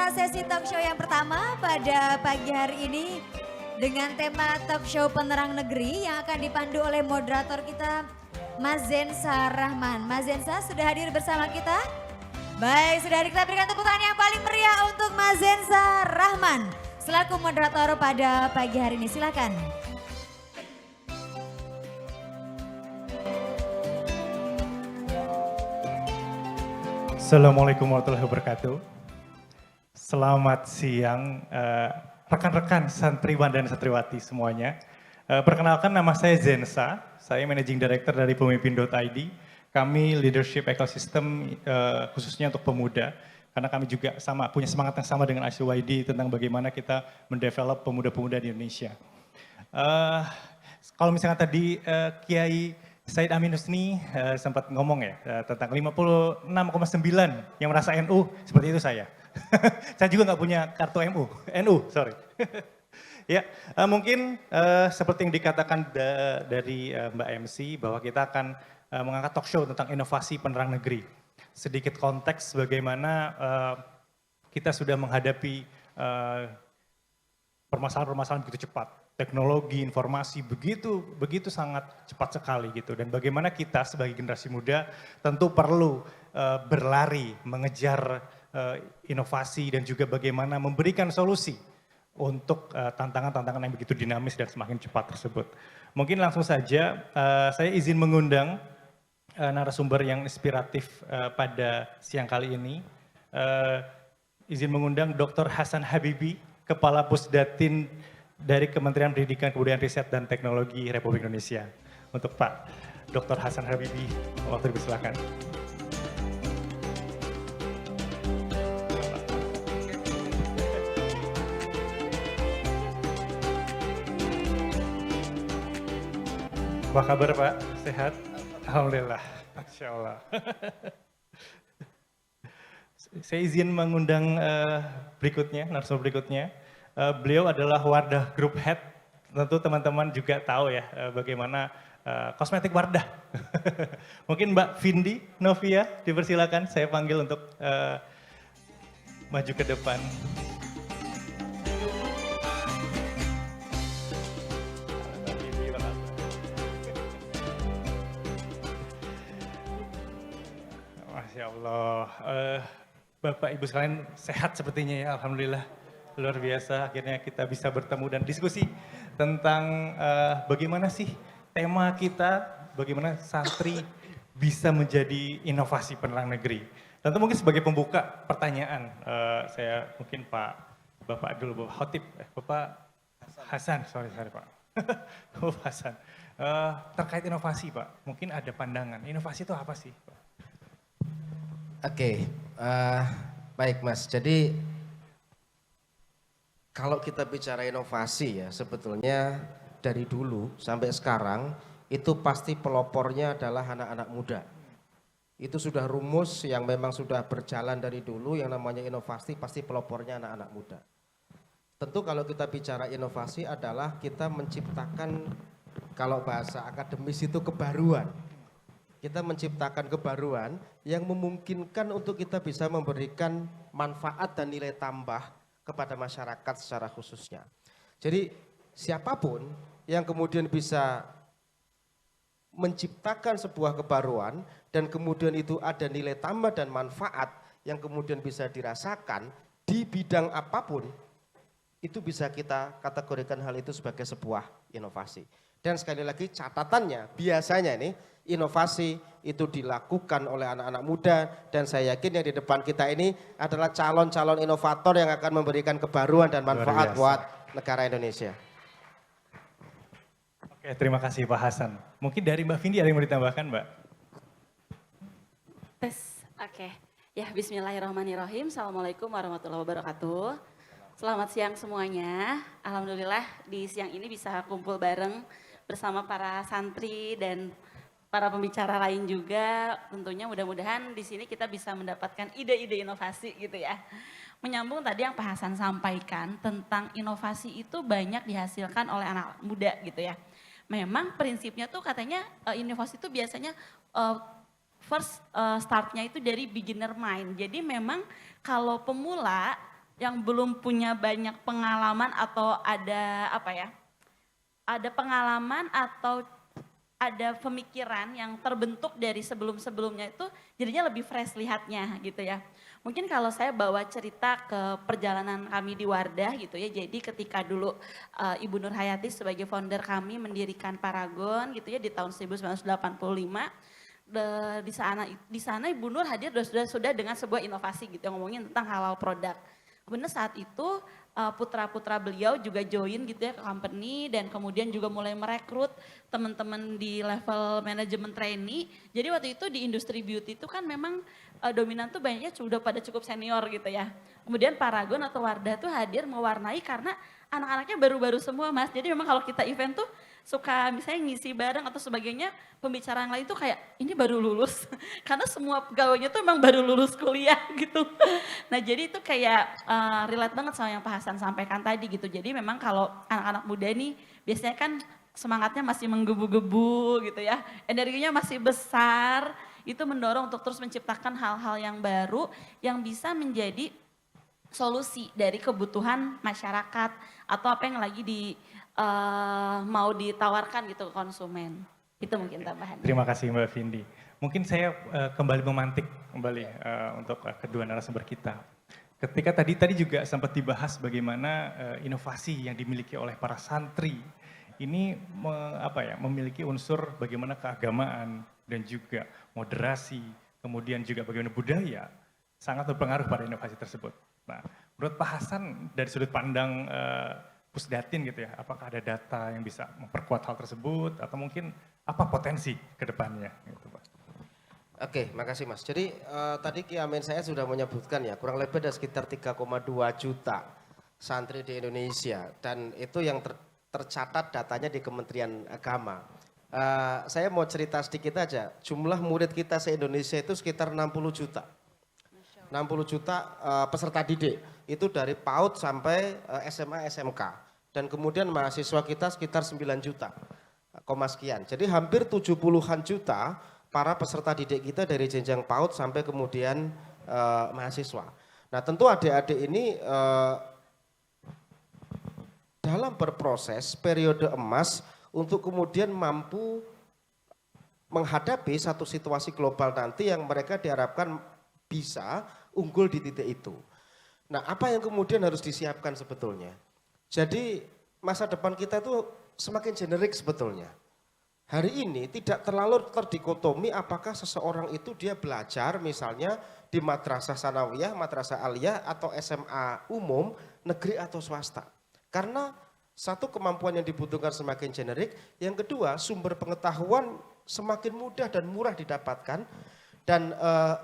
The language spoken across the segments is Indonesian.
para sesi talk show yang pertama pada pagi hari ini dengan tema talk show penerang negeri yang akan dipandu oleh moderator kita Mas Zensa Rahman. Mas Zensa sudah hadir bersama kita? Baik, sudah hadir, kita berikan tepuk tangan yang paling meriah untuk Mas Zensa Rahman selaku moderator pada pagi hari ini. Silakan. Assalamualaikum warahmatullahi wabarakatuh. Selamat siang rekan-rekan santriwan dan santriwati semuanya. Perkenalkan, nama saya Zensa, saya Managing Director dari Pemimpin.id. Kami leadership ecosystem khususnya untuk pemuda, karena kami juga punya semangat yang sama dengan ICYD tentang bagaimana kita mendevelop pemuda-pemuda di Indonesia. Kalau misalnya tadi Kiai Said Amin Husni sempat ngomong ya tentang 56,9 yang merasa NU, seperti itu saya. Saya juga nggak punya kartu NU, sorry. Ya, mungkin seperti yang dikatakan dari Mbak MC bahwa kita akan mengangkat talk show tentang inovasi penerang negeri. Sedikit konteks bagaimana kita sudah menghadapi permasalahan-permasalahan begitu cepat. Teknologi, informasi begitu sangat cepat sekali gitu. Dan bagaimana kita sebagai generasi muda tentu perlu berlari, mengejar inovasi dan juga bagaimana memberikan solusi untuk tantangan-tantangan yang begitu dinamis dan semakin cepat tersebut. Mungkin langsung saja saya izin mengundang narasumber yang inspiratif pada siang kali ini. Izin mengundang Dr. Hasan Habibi, Kepala Pusdatin dari Kementerian Pendidikan, Kebudayaan, Riset, dan Teknologi Republik Indonesia. Untuk Pak Dr. Hasan Habibi, waktu dipersilakan. Apa kabar Pak? Sehat? Alhamdulillah, Masya Allah. Saya izin mengundang berikutnya, narasumber berikutnya. Beliau adalah Wardah Group Head, tentu teman-teman juga tahu ya bagaimana kosmetik Wardah. Mungkin Mbak Vindi Novia dipersilakan, saya panggil untuk maju ke depan. Masya Allah, Bapak Ibu sekalian sehat sepertinya ya, Alhamdulillah. Luar biasa, akhirnya kita bisa bertemu dan diskusi tentang bagaimana sih tema kita, bagaimana santri bisa menjadi inovasi penerang negeri. Tentu mungkin sebagai pembuka pertanyaan, saya mungkin Bapak dulu, Bapak Khotib, Bapak Hasan, sorry Pak. Bapak Hasan, terkait inovasi Pak, mungkin ada pandangan, inovasi itu apa sih Pak? Oke, baik Mas, jadi kalau kita bicara inovasi ya sebetulnya dari dulu sampai sekarang itu pasti pelopornya adalah anak-anak muda. Itu sudah rumus yang memang sudah berjalan dari dulu, yang namanya inovasi pasti pelopornya anak-anak muda. Tentu kalau kita bicara inovasi adalah kita menciptakan, kalau bahasa akademis itu kebaruan. Kita menciptakan kebaruan yang memungkinkan untuk kita bisa memberikan manfaat dan nilai tambah kepada masyarakat secara khususnya. Jadi siapapun yang kemudian bisa menciptakan sebuah kebaruan dan kemudian itu ada nilai tambah dan manfaat yang kemudian bisa dirasakan di bidang apapun, itu bisa kita kategorikan hal itu sebagai sebuah inovasi. Dan sekali lagi catatannya, biasanya nih inovasi itu dilakukan oleh anak-anak muda, dan saya yakin yang di depan kita ini adalah calon-calon inovator yang akan memberikan kebaruan dan manfaat buat negara Indonesia. Oke, terima kasih Pak Hasan. Mungkin dari Mbak Vindi ada yang mau ditambahkan Mbak? Tes, oke. Ya, bismillahirrahmanirrahim. Assalamualaikum warahmatullahi wabarakatuh. Selamat siang semuanya. Alhamdulillah di siang ini bisa kumpul bareng bersama para santri dan para pembicara lain juga. Tentunya mudah-mudahan di sini kita bisa mendapatkan ide-ide inovasi gitu ya. Menyambung tadi yang Pak Hasan sampaikan tentang inovasi itu banyak dihasilkan oleh anak muda gitu ya. Memang prinsipnya tuh katanya inovasi itu biasanya startnya itu dari beginner mind. Jadi memang kalau pemula yang belum punya banyak pengalaman atau ada apa ya, ada pengalaman atau ada pemikiran yang terbentuk dari sebelum-sebelumnya itu jadinya lebih fresh lihatnya gitu ya. Mungkin kalau saya bawa cerita ke perjalanan kami di Wardah gitu ya, jadi ketika dulu Ibu Nur Hayati sebagai founder kami mendirikan Paragon gitu ya di tahun 1985, di sana Ibu Nur hadir sudah dengan sebuah inovasi gitu yang ngomongin tentang halal produk. Kemudian saat itu putra-putra beliau juga join gitu ya ke company dan kemudian juga mulai merekrut teman-teman di level manajemen trainee. Jadi waktu itu di industri beauty itu kan memang dominan tuh banyaknya sudah pada cukup senior gitu ya. Kemudian Paragon atau Wardah tuh hadir mewarnai karena anak-anaknya baru-baru semua Mas. Jadi memang kalau kita event tuh suka misalnya ngisi bareng atau sebagainya, pembicara yang lain tuh kayak ini baru lulus. Karena semua pegawainya tuh emang baru lulus kuliah gitu. Nah jadi itu kayak relate banget sama yang Pak Hasan sampaikan tadi gitu. Jadi memang kalau anak-anak muda nih biasanya kan semangatnya masih menggebu-gebu gitu ya. Energinya masih besar, itu mendorong untuk terus menciptakan hal-hal yang baru yang bisa menjadi solusi dari kebutuhan masyarakat atau apa yang lagi mau ditawarkan gitu ke konsumen. Itu mungkin tambahan. Terima kasih Mbak Vindi. Mungkin saya kembali memantik kembali untuk kedua narasumber kita. Ketika tadi juga sempat dibahas bagaimana inovasi yang dimiliki oleh para santri ini memiliki unsur bagaimana keagamaan dan juga moderasi, kemudian juga bagaimana budaya sangat berpengaruh pada inovasi tersebut. Nah, menurut Pak Hasan dari sudut pandang Pusdatin gitu ya, apakah ada data yang bisa memperkuat hal tersebut atau mungkin apa potensi ke depannya gitu Pak? Oke, makasih Mas. Jadi tadi Ki Amin saya sudah menyebutkan ya, kurang lebih ada sekitar 3,2 juta santri di Indonesia dan itu yang tercatat datanya di Kementerian Agama. Saya mau cerita sedikit aja, jumlah murid kita se-Indonesia itu sekitar 60 juta. 60 juta peserta didik, itu dari PAUD sampai SMA, SMK. Dan kemudian mahasiswa kita sekitar 9 juta, sekian. Jadi hampir 70-an juta para peserta didik kita dari jenjang PAUD sampai kemudian mahasiswa. Nah tentu adik-adik ini dalam berproses periode emas untuk kemudian mampu menghadapi satu situasi global nanti yang mereka diharapkan bisa unggul di titik itu. Nah apa yang kemudian harus disiapkan sebetulnya? Jadi masa depan kita itu semakin generik sebetulnya. Hari ini tidak terlalu terdikotomi apakah seseorang itu dia belajar misalnya di madrasah sanawiyah, madrasah aliyah atau SMA umum, negeri atau swasta. Karena satu kemampuan yang dibutuhkan semakin generik, yang kedua sumber pengetahuan semakin mudah dan murah didapatkan. Dan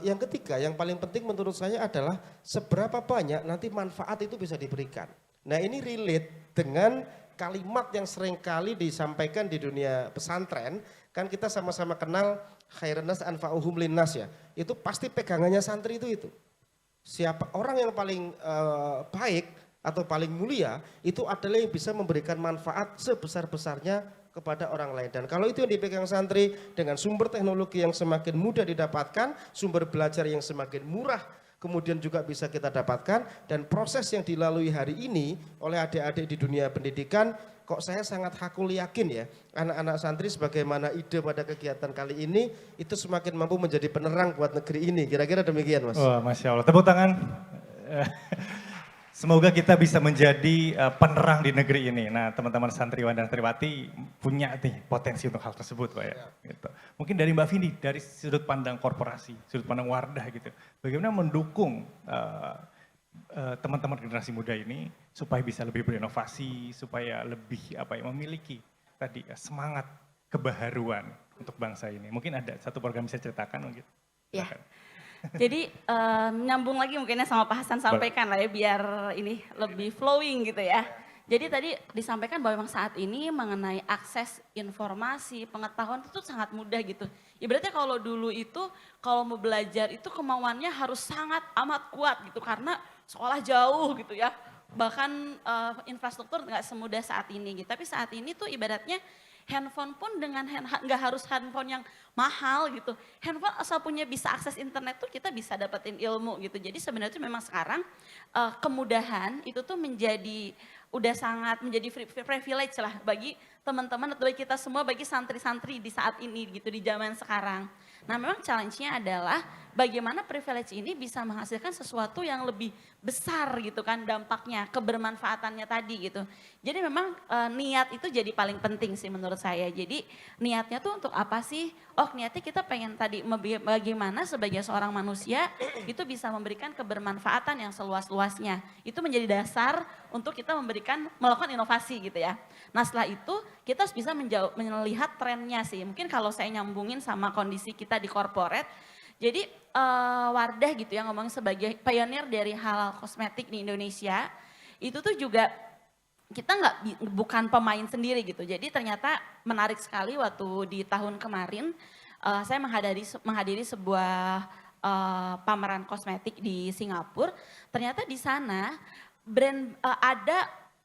yang ketiga, yang paling penting menurut saya adalah seberapa banyak nanti manfaat itu bisa diberikan. Nah ini relate dengan kalimat yang seringkali disampaikan di dunia pesantren, kan kita sama-sama kenal khairunas anfa'uhum linnas ya, itu pasti pegangannya santri itu. Siapa orang yang paling baik atau paling mulia, itu adalah yang bisa memberikan manfaat sebesar-besarnya kepada orang lain. Dan kalau itu yang dipegang santri dengan sumber teknologi yang semakin mudah didapatkan, sumber belajar yang semakin murah kemudian juga bisa kita dapatkan, dan proses yang dilalui hari ini oleh adik-adik di dunia pendidikan, kok saya sangat hakul yakin ya, anak-anak santri sebagaimana ide pada kegiatan kali ini, itu semakin mampu menjadi penerang buat negeri ini. Kira-kira demikian Mas. Wah, Masya Allah. Tepuk tangan. Semoga kita bisa menjadi penerang di negeri ini. Nah, teman-teman santriwan dan santriwati punya nih potensi untuk hal tersebut, Pak ya. Gitu. Mungkin dari Mbak Vindi, dari sudut pandang korporasi, sudut pandang Wardah gitu. Bagaimana mendukung teman-teman generasi muda ini supaya bisa lebih berinovasi, supaya lebih memiliki tadi semangat kebaharuan untuk bangsa ini. Mungkin ada satu program bisa ceritakan mungkin. Ya. Jadi nyambung lagi mungkinnya sama Pak Hasan sampaikan lah ya biar ini lebih flowing gitu ya. Jadi tadi disampaikan bahwa memang saat ini mengenai akses informasi, pengetahuan itu sangat mudah gitu. Ibaratnya kalau dulu itu kalau mau belajar itu kemauannya harus sangat amat kuat gitu karena sekolah jauh gitu ya. Bahkan infrastruktur nggak semudah saat ini gitu. Tapi saat ini tuh ibaratnya handphone pun dengan nggak harus handphone yang mahal gitu. Handphone asal punya bisa akses internet tuh kita bisa dapetin ilmu gitu. Jadi sebenarnya tuh memang sekarang kemudahan itu tuh udah sangat menjadi privilege lah bagi teman-teman atau bagi kita semua, bagi santri-santri di saat ini gitu, di zaman sekarang. Nah memang challenge-nya adalah bagaimana privilege ini bisa menghasilkan sesuatu yang lebih besar gitu kan dampaknya, kebermanfaatannya tadi gitu. Jadi memang niat itu jadi paling penting sih menurut saya. Jadi niatnya tuh untuk apa sih? Oh niatnya kita pengen tadi bagaimana sebagai seorang manusia itu bisa memberikan kebermanfaatan yang seluas-luasnya. Itu menjadi dasar untuk kita melakukan inovasi gitu ya. Nah setelah itu kita harus bisa melihat trennya sih. Mungkin kalau saya nyambungin sama kondisi kita di corporate, jadi Wardah gitu ya ngomong sebagai pionir dari halal kosmetik di Indonesia, itu tuh juga kita bukan pemain sendiri gitu. Jadi ternyata menarik sekali waktu di tahun kemarin saya menghadiri sebuah pameran kosmetik di Singapura. Ternyata di sana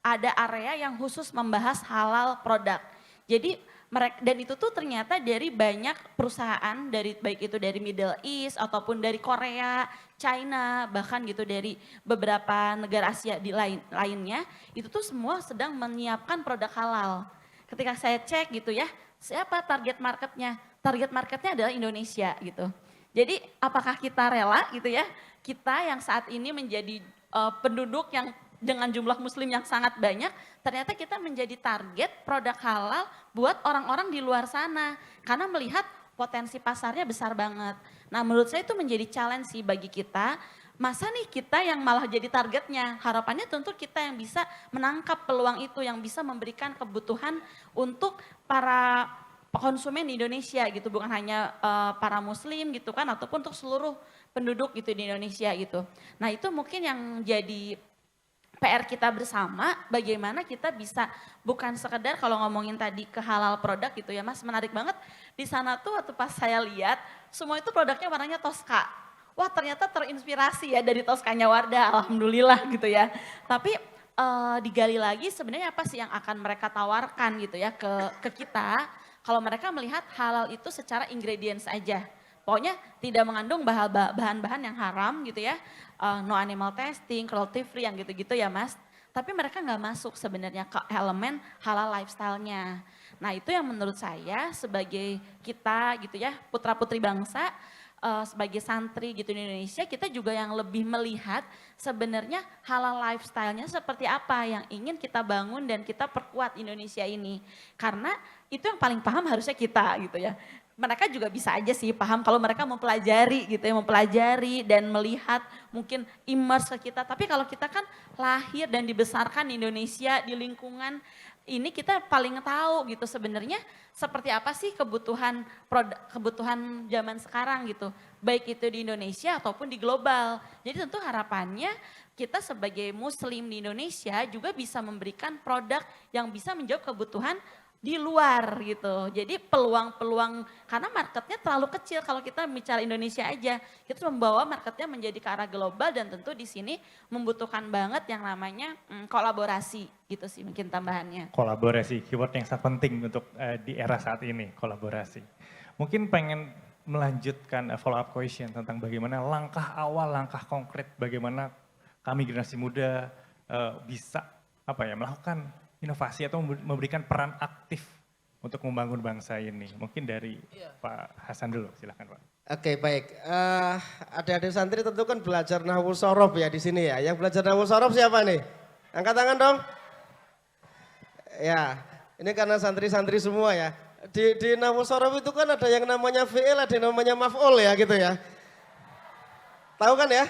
ada area yang khusus membahas halal produk. Jadi dan itu tuh ternyata dari banyak perusahaan baik itu dari Middle East ataupun dari Korea, China, bahkan gitu dari beberapa negara Asia lainnya, itu tuh semua sedang menyiapkan produk halal. Ketika saya cek gitu ya, siapa target marketnya? Target marketnya adalah Indonesia gitu. Jadi apakah kita rela gitu ya, kita yang saat ini menjadi penduduk yang dengan jumlah muslim yang sangat banyak, ternyata kita menjadi target produk halal buat orang-orang di luar sana. Karena melihat potensi pasarnya besar banget. Nah menurut saya itu menjadi challenge sih bagi kita. Masa nih kita yang malah jadi targetnya? Harapannya tentu kita yang bisa menangkap peluang itu, yang bisa memberikan kebutuhan untuk para konsumen di Indonesia gitu. Bukan hanya para muslim gitu kan, ataupun untuk seluruh penduduk gitu di Indonesia gitu. Nah itu mungkin yang jadi PR kita bersama, bagaimana kita bisa bukan sekedar kalau ngomongin tadi ke halal produk gitu ya Mas, menarik banget di sana tuh waktu pas saya lihat semua itu produknya warnanya Tosca. Wah ternyata terinspirasi ya dari Toskanya Wardah, alhamdulillah gitu ya. Tapi digali lagi sebenarnya apa sih yang akan mereka tawarkan gitu ya ke kita kalau mereka melihat halal itu secara ingredients aja. Pokoknya tidak mengandung bahan-bahan yang haram gitu ya, no animal testing, cruelty free yang gitu-gitu ya Mas. Tapi mereka nggak masuk sebenarnya ke elemen halal lifestyle-nya. Nah itu yang menurut saya sebagai kita gitu ya, putra-putri bangsa, sebagai santri gitu di Indonesia, kita juga yang lebih melihat sebenarnya halal lifestyle-nya seperti apa yang ingin kita bangun dan kita perkuat Indonesia ini. Karena itu yang paling paham harusnya kita gitu ya. Mereka juga bisa aja sih paham kalau mereka mempelajari gitu ya, mempelajari dan melihat mungkin immerse ke kita. Tapi kalau kita kan lahir dan dibesarkan di Indonesia, di lingkungan ini kita paling tahu gitu sebenarnya seperti apa sih kebutuhan zaman sekarang gitu. Baik itu di Indonesia ataupun di global. Jadi tentu harapannya kita sebagai muslim di Indonesia juga bisa memberikan produk yang bisa menjawab kebutuhan di luar gitu. Jadi peluang-peluang karena marketnya terlalu kecil kalau kita bicara Indonesia aja. Kita membawa marketnya menjadi ke arah global dan tentu di sini membutuhkan banget yang namanya kolaborasi gitu sih mungkin tambahannya. Kolaborasi, keyword yang sangat penting untuk di era saat ini, kolaborasi. Mungkin pengen melanjutkan follow up question tentang bagaimana langkah awal, langkah konkret, bagaimana kami generasi muda bisa melakukan inovasi atau memberikan peran aktif untuk membangun bangsa ini. Mungkin dari Pak Hasan dulu, silakan Pak. Oke baik, adik-adik santri tentu kan belajar nahwu sorof ya di sini ya. Yang belajar nahwu sorof siapa nih? Angkat tangan dong. Ya, ini karena santri-santri semua ya. Di nahwu sorof itu kan ada yang namanya fi'il, ada yang namanya maf'ul ya gitu ya. Tahu kan ya?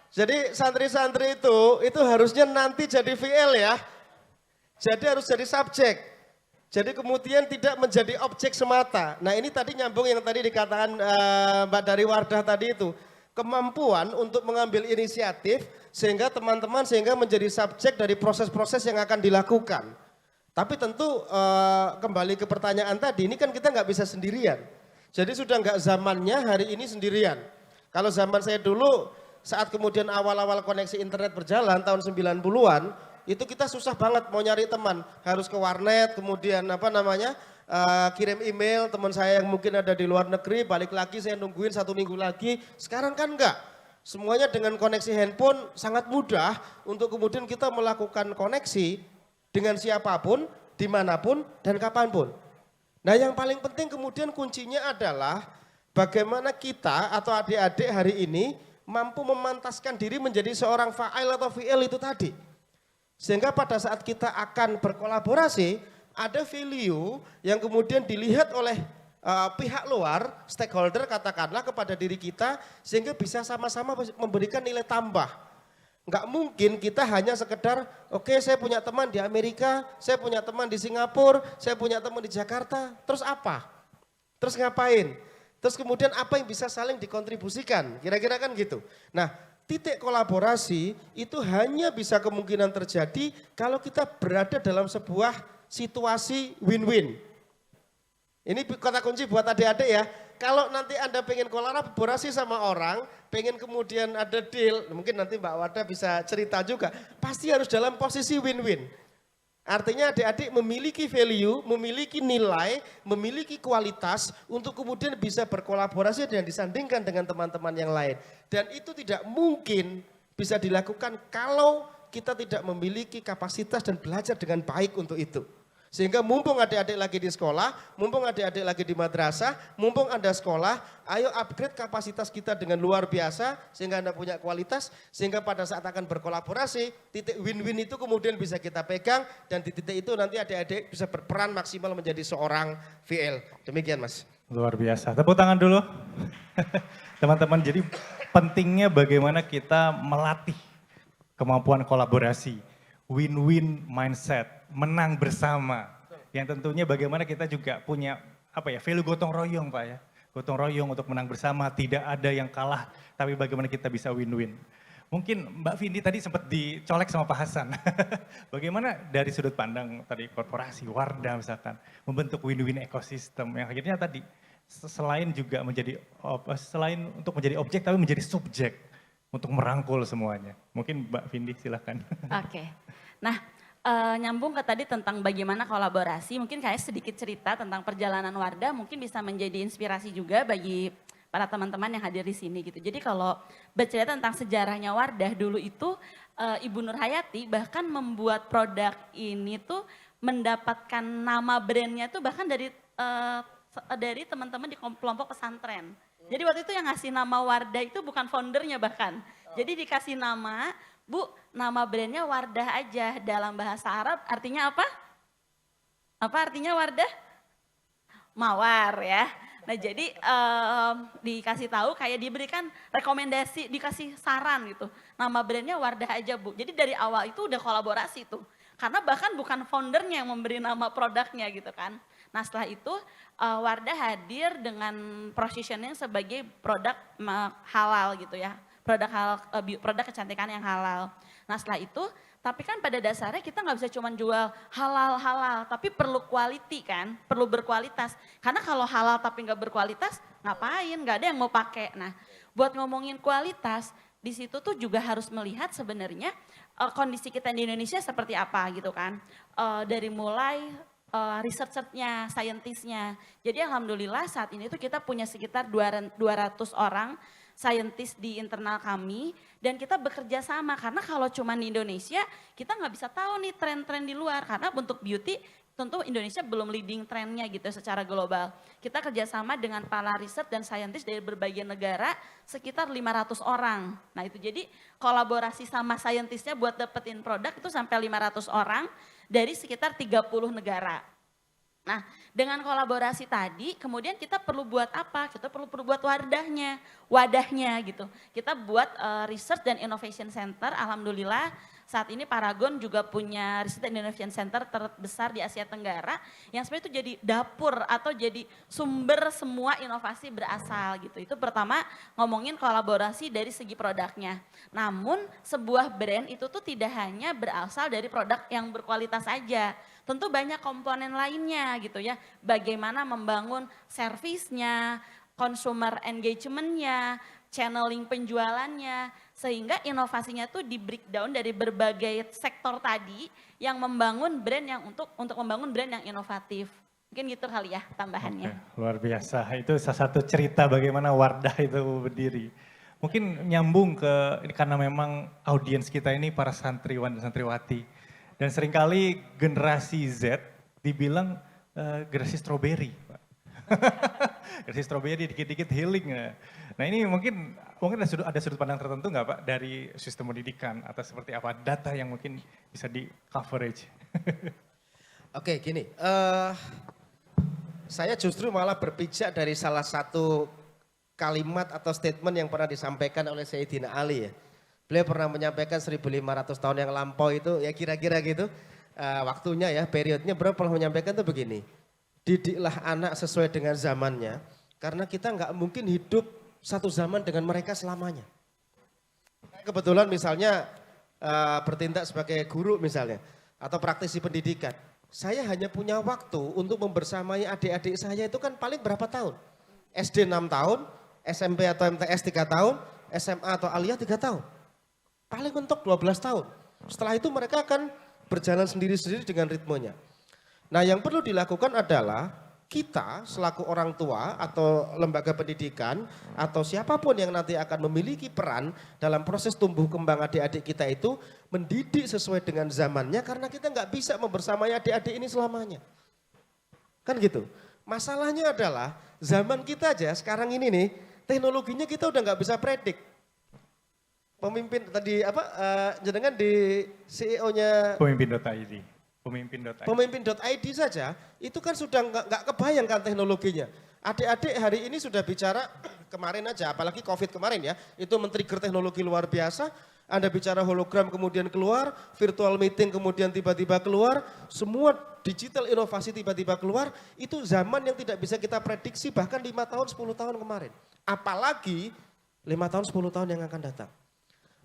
Jadi santri-santri itu harusnya nanti jadi fi'il ya. Jadi harus jadi subjek. Jadi kemudian tidak menjadi objek semata. Nah ini tadi nyambung yang tadi dikatakan Mbak dari Wardah tadi itu. Kemampuan untuk mengambil inisiatif sehingga teman-teman menjadi subjek dari proses-proses yang akan dilakukan. Tapi tentu kembali ke pertanyaan tadi, ini kan kita nggak bisa sendirian. Jadi sudah nggak zamannya hari ini sendirian. Kalau zaman saya dulu saat kemudian awal-awal koneksi internet berjalan tahun 90-an, itu kita susah banget mau nyari teman. Harus ke warnet, kemudian kirim email, teman saya yang mungkin ada di luar negeri, balik lagi saya nungguin 1 minggu lagi. Sekarang kan enggak. Semuanya dengan koneksi handphone sangat mudah untuk kemudian kita melakukan koneksi dengan siapapun, dimanapun, dan kapanpun. Nah yang paling penting kemudian kuncinya adalah bagaimana kita atau adik-adik hari ini mampu memantaskan diri menjadi seorang fa'il atau fi'il itu tadi. Sehingga pada saat kita akan berkolaborasi, ada value yang kemudian dilihat oleh pihak luar, stakeholder katakanlah kepada diri kita, sehingga bisa sama-sama memberikan nilai tambah. Enggak mungkin kita hanya sekedar, oke, saya punya teman di Amerika, saya punya teman di Singapura, saya punya teman di Jakarta, terus apa? Terus ngapain? Terus kemudian apa yang bisa saling dikontribusikan, kira-kira kan gitu. Nah, titik kolaborasi itu hanya bisa kemungkinan terjadi kalau kita berada dalam sebuah situasi win-win. Ini kata kunci buat adik-adik ya, kalau nanti Anda pengen kolaborasi sama orang, pengen kemudian ada deal, mungkin nanti Mbak Wada bisa cerita juga, pasti harus dalam posisi win-win. Artinya adik-adik memiliki value, memiliki nilai, memiliki kualitas untuk kemudian bisa berkolaborasi dan disandingkan dengan teman-teman yang lain. Dan itu tidak mungkin bisa dilakukan kalau kita tidak memiliki kapasitas dan belajar dengan baik untuk itu. Sehingga mumpung adik-adik lagi di sekolah, mumpung adik-adik lagi di madrasah, mumpung Anda sekolah, ayo upgrade kapasitas kita dengan luar biasa sehingga Anda punya kualitas, sehingga pada saat akan berkolaborasi, titik win-win itu kemudian bisa kita pegang dan di titik itu nanti adik-adik bisa berperan maksimal menjadi seorang VL. Demikian Mas. Luar biasa, tepuk tangan dulu. Teman-teman, jadi pentingnya bagaimana kita melatih kemampuan kolaborasi, win-win mindset, menang bersama. Yang tentunya bagaimana kita juga punya value gotong royong Pak ya. Gotong royong untuk menang bersama, tidak ada yang kalah, tapi bagaimana kita bisa win-win. Mungkin Mbak Vindi tadi sempat dicolek sama Pak Hasan. Bagaimana dari sudut pandang tadi korporasi, Wardah misalkan, membentuk win-win ekosistem yang akhirnya tadi selain untuk menjadi objek tapi menjadi subjek untuk merangkul semuanya. Mungkin Mbak Vindi silahkan. Oke, nah nyambung ke tadi tentang bagaimana kolaborasi, mungkin kayak sedikit cerita tentang perjalanan Wardah mungkin bisa menjadi inspirasi juga bagi para teman-teman yang hadir di sini gitu. Jadi kalau bercerita tentang sejarahnya Wardah dulu itu Ibu Nur Hayati bahkan membuat produk ini tuh mendapatkan nama brandnya tuh bahkan dari teman-teman di kelompok pesantren. Jadi waktu itu yang ngasih nama Wardah itu bukan foundernya bahkan. Jadi dikasih nama, Bu, nama brandnya Wardah aja, dalam bahasa Arab artinya apa? Apa artinya Wardah? Mawar ya. Nah jadi dikasih tahu kayak diberikan rekomendasi, dikasih saran gitu. Nama brandnya Wardah aja Bu. Jadi dari awal itu udah kolaborasi tuh. Karena bahkan bukan foundernya yang memberi nama produknya gitu kan. Nah setelah itu Wardah hadir dengan positioning sebagai produk halal gitu ya. Produk kecantikan yang halal. Nah setelah itu, tapi kan pada dasarnya kita nggak bisa cuma jual halal-halal, tapi perlu quality kan, perlu berkualitas. Karena kalau halal tapi nggak berkualitas, ngapain? Nggak ada yang mau pakai. Nah, buat ngomongin kualitas, di situ tuh juga harus melihat sebenarnya kondisi kita di Indonesia seperti apa gitu kan. Dari mulai researcher-nya, scientist-nya. Jadi alhamdulillah saat ini tuh kita punya sekitar 200 orang saintis di internal kami dan kita bekerja sama karena kalau cuma di Indonesia kita nggak bisa tahu nih tren-tren di luar karena untuk beauty tentu Indonesia belum leading trennya gitu secara global. Kita kerjasama dengan para riset dan saintis dari berbagai negara sekitar 500 orang. Nah itu jadi kolaborasi sama saintisnya buat dapetin produk itu sampai 500 orang dari sekitar 30 negara. Nah, dengan kolaborasi tadi, kemudian kita perlu buat apa? Kita perlu buat wadahnya gitu. Kita buat Research dan Innovation Center, alhamdulillah saat ini Paragon juga punya Research and Innovation Center terbesar di Asia Tenggara, yang sebenarnya itu jadi dapur atau jadi sumber semua inovasi berasal gitu. Itu pertama ngomongin kolaborasi dari segi produknya. Namun sebuah brand itu tuh tidak hanya berasal dari produk yang berkualitas saja. Tentu banyak komponen lainnya gitu ya. Bagaimana membangun servisnya, consumer engagement-nya, channeling penjualannya, sehingga inovasinya tuh di breakdown dari berbagai sektor tadi yang membangun brand yang untuk membangun brand yang inovatif. Mungkin gitu kali ya tambahannya. Oke, luar biasa. Itu salah satu cerita bagaimana Wardah itu berdiri. Mungkin nyambung ke, karena memang audiens kita ini para santriwan dan santriwati. Dan seringkali generasi Z dibilang generasi stroberi. Generasi stroberi dikit-dikit healing. Nah ini mungkin ada sudut pandang tertentu nggak Pak dari sistem pendidikan atau seperti apa data yang mungkin bisa di coverage? Oke, gini. Saya justru malah berpijak dari salah satu kalimat atau statement yang pernah disampaikan oleh Sayyidina Ali ya. Beliau pernah menyampaikan 1500 tahun yang lampau itu ya kira-kira gitu. Waktunya ya, periodnya beliau pernah menyampaikan itu begini. Didiklah anak sesuai dengan zamannya. Karena kita nggak mungkin hidup satu zaman dengan mereka selamanya. Kebetulan misalnya bertindak sebagai guru misalnya. Atau praktisi pendidikan. Saya hanya punya waktu untuk membersamai adik-adik saya itu kan paling berapa tahun? SD 6 tahun, SMP atau MTS 3 tahun, SMA atau aliyah 3 tahun. Paling mentok 12 tahun. Setelah itu mereka akan berjalan sendiri-sendiri dengan ritmenya. Nah yang perlu dilakukan adalah kita selaku orang tua atau lembaga pendidikan atau siapapun yang nanti akan memiliki peran dalam proses tumbuh kembang adik-adik kita itu mendidik sesuai dengan zamannya karena kita nggak bisa membersamai adik-adik ini selamanya. Kan gitu. Masalahnya adalah zaman kita aja sekarang ini nih teknologinya kita udah nggak bisa predik. Pemimpin tadi jenengan di CEO-nya Pemimpin.id. Pemimpin.id saja itu kan sudah nggak kebayangkan teknologinya. Adik-adik hari ini sudah bicara kemarin aja, apalagi COVID kemarin ya, itu men-trigger teknologi luar biasa. Anda bicara hologram kemudian keluar, virtual meeting kemudian tiba-tiba keluar, semua digital inovasi tiba-tiba keluar, itu zaman yang tidak bisa kita prediksi bahkan 5 tahun, 10 tahun kemarin. Apalagi 5 tahun, 10 tahun yang akan datang.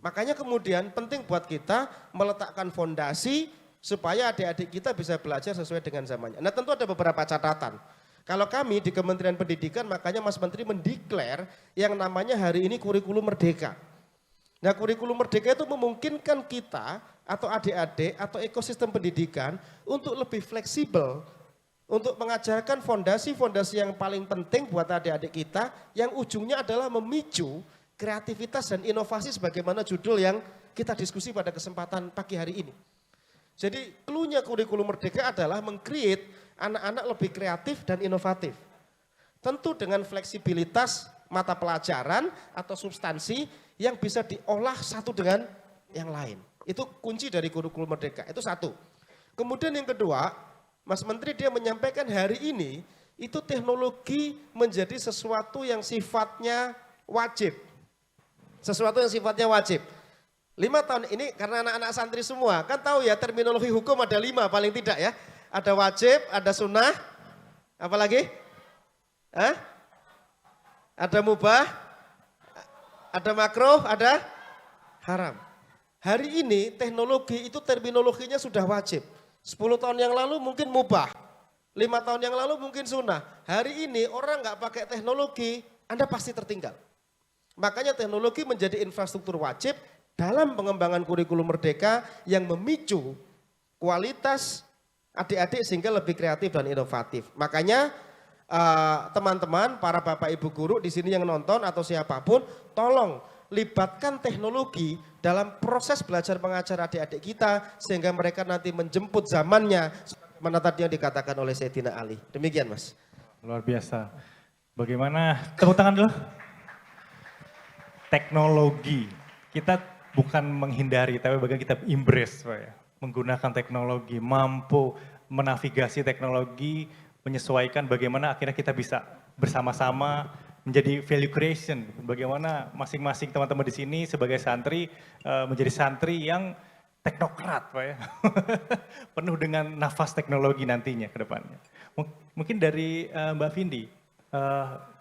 Makanya kemudian penting buat kita meletakkan fondasi supaya adik-adik kita bisa belajar sesuai dengan zamannya. Nah tentu ada beberapa catatan. Kalau kami di Kementerian Pendidikan makanya Mas Menteri mendeklar yang namanya hari ini kurikulum merdeka. Nah kurikulum merdeka itu memungkinkan kita atau adik-adik atau ekosistem pendidikan untuk lebih fleksibel. Untuk mengajarkan fondasi-fondasi yang paling penting buat adik-adik kita yang ujungnya adalah memicu kreativitas dan inovasi sebagaimana judul yang kita diskusi pada kesempatan pagi hari ini. Jadi clue-nya kurikulum merdeka adalah meng-create anak-anak lebih kreatif dan inovatif. Tentu dengan fleksibilitas mata pelajaran atau substansi yang bisa diolah satu dengan yang lain. Itu kunci dari kurikulum merdeka, itu satu. Kemudian yang kedua, Mas Menteri dia menyampaikan hari ini itu teknologi menjadi sesuatu yang sifatnya wajib. Sesuatu yang sifatnya wajib. 5 tahun ini karena anak-anak santri semua, kan tahu ya terminologi hukum ada 5 paling tidak ya. Ada wajib, ada sunnah, apa lagi? Ada mubah, ada makruh, ada haram. Hari ini teknologi itu terminologinya sudah wajib. 10 tahun yang lalu mungkin mubah, 5 tahun yang lalu mungkin sunnah. Hari ini orang nggak pakai teknologi, Anda pasti tertinggal. Makanya teknologi menjadi infrastruktur wajib dalam pengembangan kurikulum merdeka yang memicu kualitas adik-adik sehingga lebih kreatif dan inovatif. Makanya teman-teman, para bapak ibu guru di sini yang nonton atau siapapun, tolong libatkan teknologi dalam proses belajar mengajar adik-adik kita sehingga mereka nanti menjemput zamannya mana tadi yang dikatakan oleh Sayyidina Ali. Demikian Mas. Luar biasa. Bagaimana, tepuk tangan dulu. Teknologi, kita bukan menghindari, tapi bagaimana kita embrace, Pak ya. Menggunakan teknologi, mampu menavigasi teknologi, menyesuaikan bagaimana akhirnya kita bisa bersama-sama menjadi value creation. Bagaimana masing-masing teman-teman di sini sebagai santri menjadi santri yang teknokrat, Pak ya. Penuh dengan nafas teknologi nantinya ke depannya. Mungkin dari Mbak Vindi,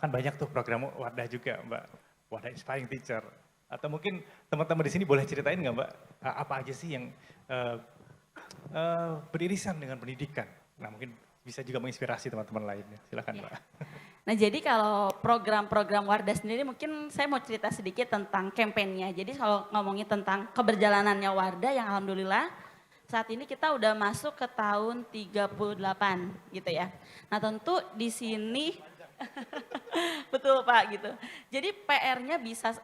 kan banyak tuh program Wardah juga, Mbak. Wardah Inspiring Teacher. Atau mungkin teman-teman di sini boleh ceritain nggak Mbak, apa aja sih yang beririsan dengan pendidikan? Nah mungkin bisa juga menginspirasi teman-teman lainnya. Silakan Mbak. Nah jadi kalau program-program Wardah sendiri mungkin saya mau cerita sedikit tentang kampanyenya. Jadi kalau ngomongin tentang keberjalanannya Wardah yang alhamdulillah saat ini kita udah masuk ke tahun 38 gitu ya. Nah tentu di sini betul Pak gitu. Jadi PR-nya bisa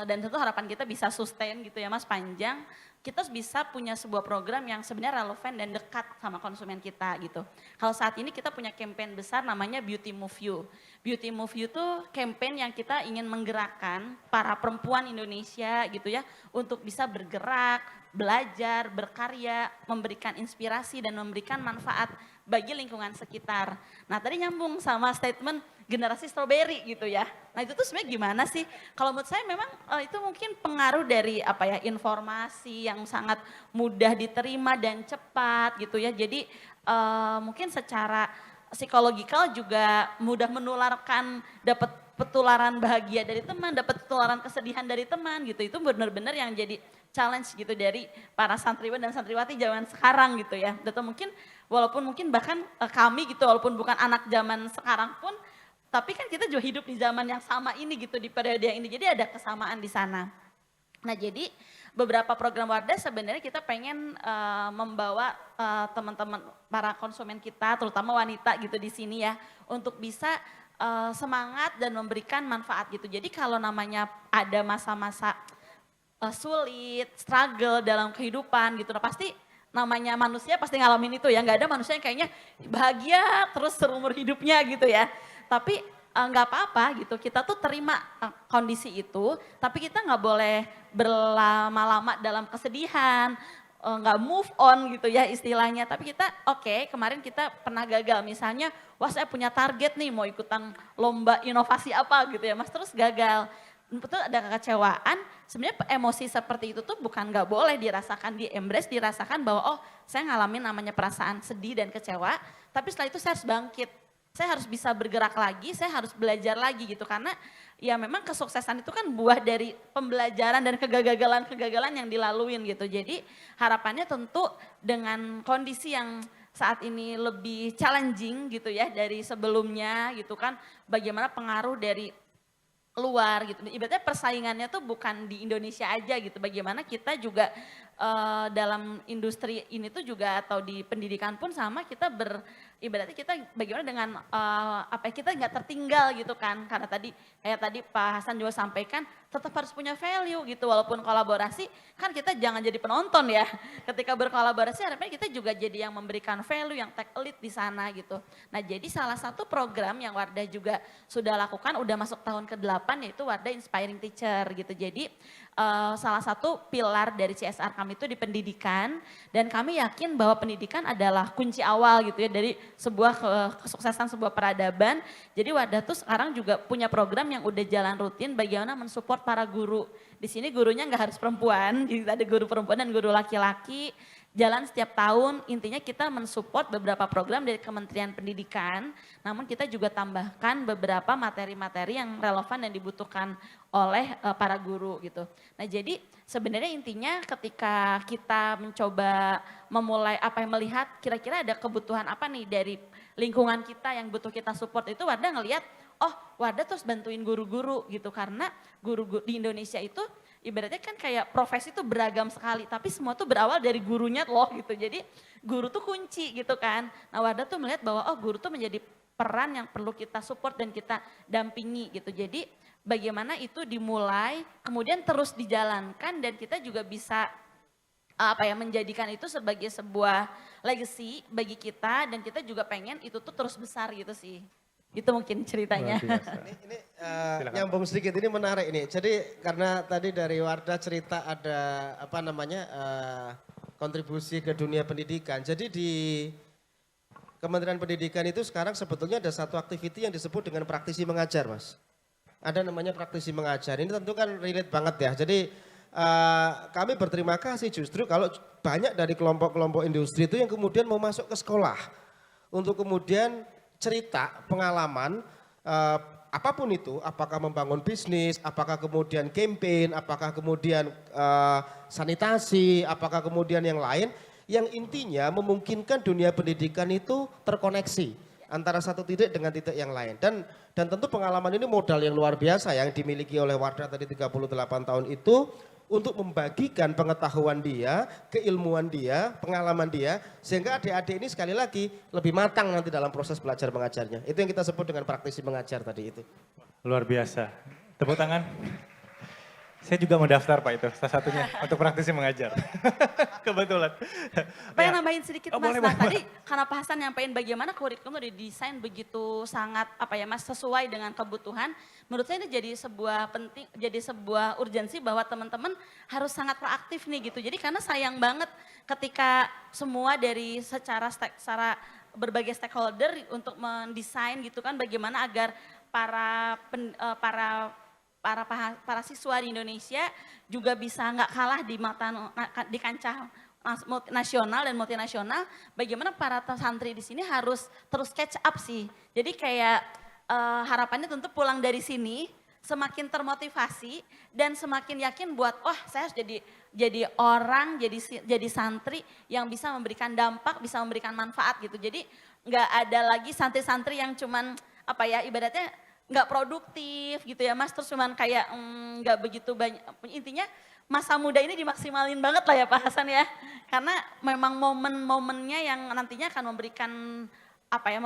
dan tentu harapan kita bisa sustain gitu ya Mas panjang. Kita bisa punya sebuah program yang sebenarnya relevan dan dekat sama konsumen kita gitu. Kalau saat ini kita punya campaign besar namanya Beauty Move You. Beauty Move You tuh campaign yang kita ingin menggerakkan para perempuan Indonesia gitu ya untuk bisa bergerak, belajar, berkarya, memberikan inspirasi dan memberikan manfaat bagi lingkungan sekitar. Nah tadi nyambung sama statement generasi strawberry gitu ya. Nah itu tuh sebenarnya gimana sih? Kalau menurut saya memang itu mungkin pengaruh dari apa ya informasi yang sangat mudah diterima dan cepat gitu ya. Jadi mungkin secara psikologikal juga mudah menularkan, dapat petularan bahagia dari teman, dapat petularan kesedihan dari teman gitu. Itu benar-benar yang jadi challenge gitu dari para santriwan dan santriwati zaman sekarang gitu ya. Atau mungkin walaupun mungkin bahkan kami gitu walaupun bukan anak zaman sekarang pun tapi kan kita juga hidup di zaman yang sama ini gitu di periode yang ini. Jadi ada kesamaan di sana. Nah jadi beberapa program Wardah sebenarnya kita pengen membawa teman-teman para konsumen kita terutama wanita gitu di sini ya untuk bisa semangat dan memberikan manfaat gitu. Jadi kalau namanya ada masa-masa sulit, struggle dalam kehidupan gitu, nah pasti namanya manusia pasti ngalamin itu ya, nggak ada manusia yang kayaknya bahagia terus seumur hidupnya gitu ya. Tapi nggak apa-apa gitu, kita tuh terima kondisi itu, tapi kita nggak boleh berlama-lama dalam kesedihan, nggak move on gitu ya istilahnya. Tapi kita oke, kemarin kita pernah gagal misalnya, wah saya punya target nih mau ikutan lomba inovasi apa gitu ya mas, terus gagal. Betul ada kekecewaan, sebenarnya emosi seperti itu tuh bukan nggak boleh dirasakan, di embrace, dirasakan bahwa oh saya ngalamin namanya perasaan sedih dan kecewa, tapi setelah itu saya harus bangkit, saya harus bisa bergerak lagi, saya harus belajar lagi gitu, karena ya memang kesuksesan itu kan buah dari pembelajaran dan kegagalan-kegagalan yang dilaluin gitu. Jadi harapannya tentu dengan kondisi yang saat ini lebih challenging gitu ya dari sebelumnya gitu kan, bagaimana pengaruh dari luar gitu. Ibaratnya persaingannya tuh bukan di Indonesia aja gitu. Bagaimana kita juga dalam industri ini tuh juga atau di pendidikan pun sama kita ibaratnya kita bagaimana dengan apa kita nggak tertinggal gitu kan. Karena tadi kayak tadi Pak Hasan juga sampaikan tetap harus punya value gitu. Walaupun kolaborasi kan kita jangan jadi penonton ya. Ketika berkolaborasi harapannya kita juga jadi yang memberikan value, yang take lead di sana gitu. Nah jadi salah satu program yang Wardah juga sudah lakukan udah masuk tahun ke-8 yaitu Wardah Inspiring Teacher gitu. Jadi salah satu pilar dari CSR kami itu di pendidikan dan kami yakin bahwa pendidikan adalah kunci awal gitu ya dari sebuah kesuksesan sebuah peradaban. Jadi Wardah tuh sekarang juga punya program yang udah jalan rutin bagaimana mensupport para guru. Di sini gurunya nggak harus perempuan, jadi ada guru perempuan dan guru laki-laki. Jalan setiap tahun, intinya kita mensupport beberapa program dari Kementerian Pendidikan, namun kita juga tambahkan beberapa materi-materi yang relevan dan dibutuhkan oleh para guru gitu. Nah jadi sebenarnya intinya ketika kita mencoba memulai apa yang melihat kira-kira ada kebutuhan apa nih dari lingkungan kita yang butuh kita support itu Wardah ngelihat, oh Wardah terus bantuin guru-guru gitu karena guru di Indonesia itu ibaratnya kan kayak profesi tuh beragam sekali, tapi semua tuh berawal dari gurunya loh gitu. Jadi guru tuh kunci gitu kan. Nah Wardah tuh melihat bahwa oh guru tuh menjadi peran yang perlu kita support dan kita dampingi gitu. Jadi bagaimana itu dimulai, kemudian terus dijalankan dan kita juga bisa apa ya menjadikan itu sebagai sebuah legacy bagi kita dan kita juga pengen itu tuh terus besar gitu sih. Itu mungkin ceritanya. Ini nyambung sedikit, ini menarik ini. Jadi karena tadi dari Wardah cerita ada apa namanya kontribusi ke dunia pendidikan. Jadi di Kementerian Pendidikan itu sekarang sebetulnya ada satu aktiviti yang disebut dengan praktisi mengajar, Mas. Ada namanya praktisi mengajar. Ini tentu kan relate banget ya. Jadi kami berterima kasih justru kalau banyak dari kelompok-kelompok industri itu yang kemudian mau masuk ke sekolah untuk kemudian cerita pengalaman apapun itu, apakah membangun bisnis, apakah kemudian campaign, apakah kemudian sanitasi, apakah kemudian yang lain, yang intinya memungkinkan dunia pendidikan itu terkoneksi antara satu titik dengan titik yang lain. Dan tentu pengalaman ini modal yang luar biasa yang dimiliki oleh Wardah tadi 38 tahun itu untuk membagikan pengetahuan dia, keilmuan dia, pengalaman dia, sehingga adik-adik ini sekali lagi lebih matang nanti dalam proses belajar mengajarnya. Itu yang kita sebut dengan praktisi mengajar tadi itu. Luar biasa. Tepuk tangan. Saya juga mau daftar Pak itu, salah satunya untuk praktisi mengajar. Kebetulan. Pengen nambahin sedikit Oh, Mas. boleh, Nah, boleh. tadi karena Pak Hasan nyampein bagaimana kurikulum udah didesain begitu sangat Mas sesuai dengan kebutuhan. Menurut saya ini jadi sebuah urgensi bahwa teman-teman harus sangat proaktif nih gitu. Jadi karena sayang banget ketika semua dari secara berbagai stakeholder untuk mendesain gitu kan bagaimana agar para siswa di Indonesia juga bisa nggak kalah di kancah nasional dan multinasional. Bagaimana para santri di sini harus terus catch up sih. Jadi kayak harapannya tentu pulang dari sini semakin termotivasi dan semakin yakin buat saya harus jadi orang, jadi santri yang bisa memberikan dampak, bisa memberikan manfaat gitu. Jadi nggak ada lagi santri-santri yang cuman ibaratnya nggak produktif gitu ya Mas, terus cuman kayak nggak begitu banyak. Intinya masa muda ini dimaksimalin banget lah ya Pak Hasan ya, karena memang momen-momennya yang nantinya akan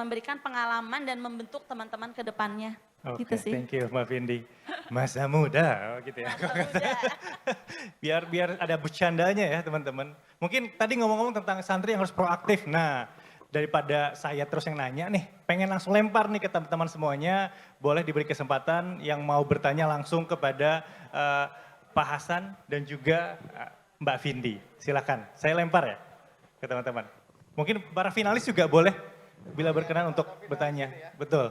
memberikan pengalaman dan membentuk teman-teman ke depannya. Oke, Gitu sih. thank you Mbak Vindi. Masa muda, gitu ya. Biar ada bercandanya ya teman-teman. Mungkin tadi ngomong-ngomong tentang santri yang harus proaktif. Nah, daripada saya terus yang nanya nih, pengen langsung lempar nih ke teman-teman semuanya, boleh diberi kesempatan yang mau bertanya langsung kepada Pak Hasan dan juga Mbak Vindi. Silakan, saya lempar ya ke teman-teman. Mungkin para finalis juga boleh bila berkenan untuk bertanya. Betul.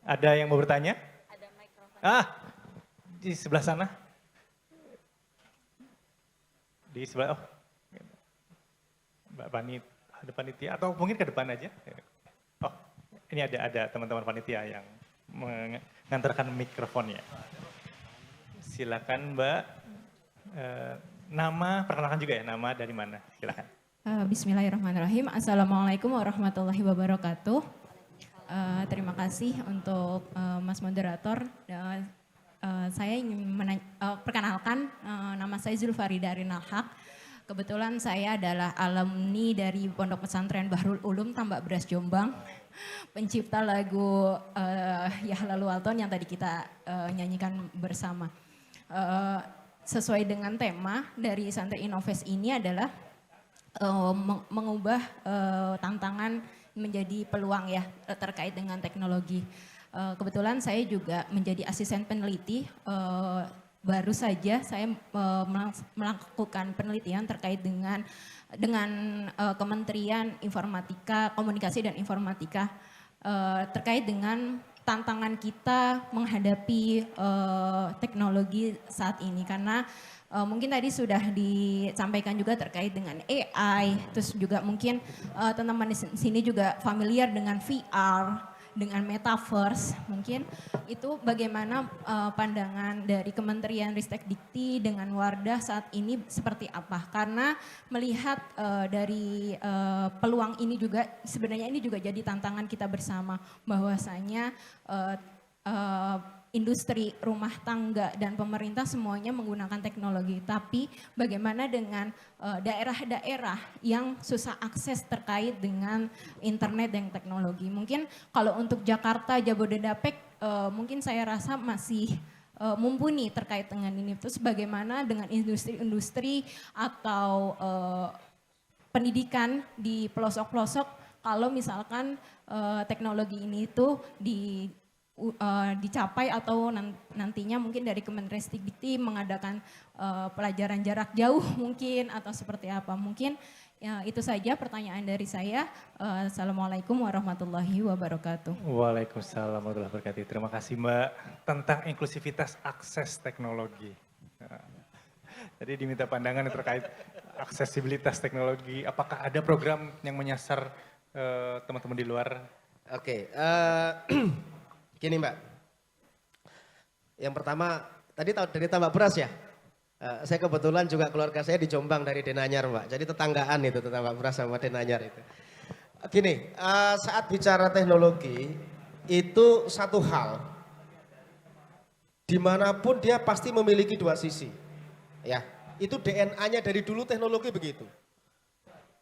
Ada yang mau bertanya? Ada mikrofon. Di sebelah sana. Di sebelah, Mbak Panit. Ada panitia atau mungkin ke depan aja. Oh, ini ada teman-teman panitia yang mengantarkan mikrofonnya. Silakan Mbak. Nama, perkenalkan juga ya, nama dari mana? Silakan. Bismillahirrahmanirrahim. Assalamualaikum warahmatullahi wabarakatuh. Terima kasih untuk Mas Moderator. Saya ingin perkenalkan, nama saya Zulfarida Arinal Haq. Kebetulan saya adalah alumni dari Pondok Pesantren Bahrul Ulum Tambak Beras Jombang, pencipta lagu Ya Lalu Alton yang tadi kita nyanyikan bersama. Sesuai dengan tema dari Santri Innovest ini adalah mengubah tantangan menjadi peluang ya terkait dengan teknologi. Kebetulan saya juga menjadi asisten peneliti. Baru saja saya melakukan penelitian terkait dengan Kementerian Informatika, Komunikasi dan Informatika terkait dengan tantangan kita menghadapi teknologi saat ini, karena mungkin tadi sudah disampaikan juga terkait dengan AI, terus juga mungkin teman-teman di sini juga familiar dengan VR, dengan metaverse. Mungkin itu bagaimana pandangan dari Kementerian Ristek Dikti dengan Wardah saat ini seperti apa? Karena melihat dari peluang ini juga, sebenarnya ini juga jadi tantangan kita bersama, bahwasanya industri rumah tangga dan pemerintah semuanya menggunakan teknologi, tapi bagaimana dengan daerah-daerah yang susah akses terkait dengan internet dan teknologi. Mungkin kalau untuk Jakarta, Jabodetabek mungkin saya rasa masih mumpuni terkait dengan ini. Terus bagaimana dengan industri-industri atau pendidikan di pelosok-pelosok kalau misalkan teknologi ini itu dicapai atau nantinya mungkin dari Kementerian Ristek Dikti mengadakan pelajaran jarak jauh mungkin atau seperti apa. Mungkin ya, itu saja pertanyaan dari saya. Assalamualaikum warahmatullahi wabarakatuh. Waalaikumsalam warahmatullahi wabarakatuh. Terima kasih Mbak. Tentang inklusivitas akses teknologi. Tadi diminta pandangan terkait aksesibilitas teknologi. Apakah ada program yang menyasar teman-teman di luar? Oke, gini Mbak. Yang pertama, tadi dari Tambak Beras ya? Saya kebetulan juga keluarga saya di Jombang dari Denanyar Mbak. Jadi tetanggaan itu Tambak Beras sama Denanyar itu. Gini, saat bicara teknologi itu satu hal, dimanapun dia pasti memiliki dua sisi. Ya, itu DNA-nya dari dulu teknologi begitu.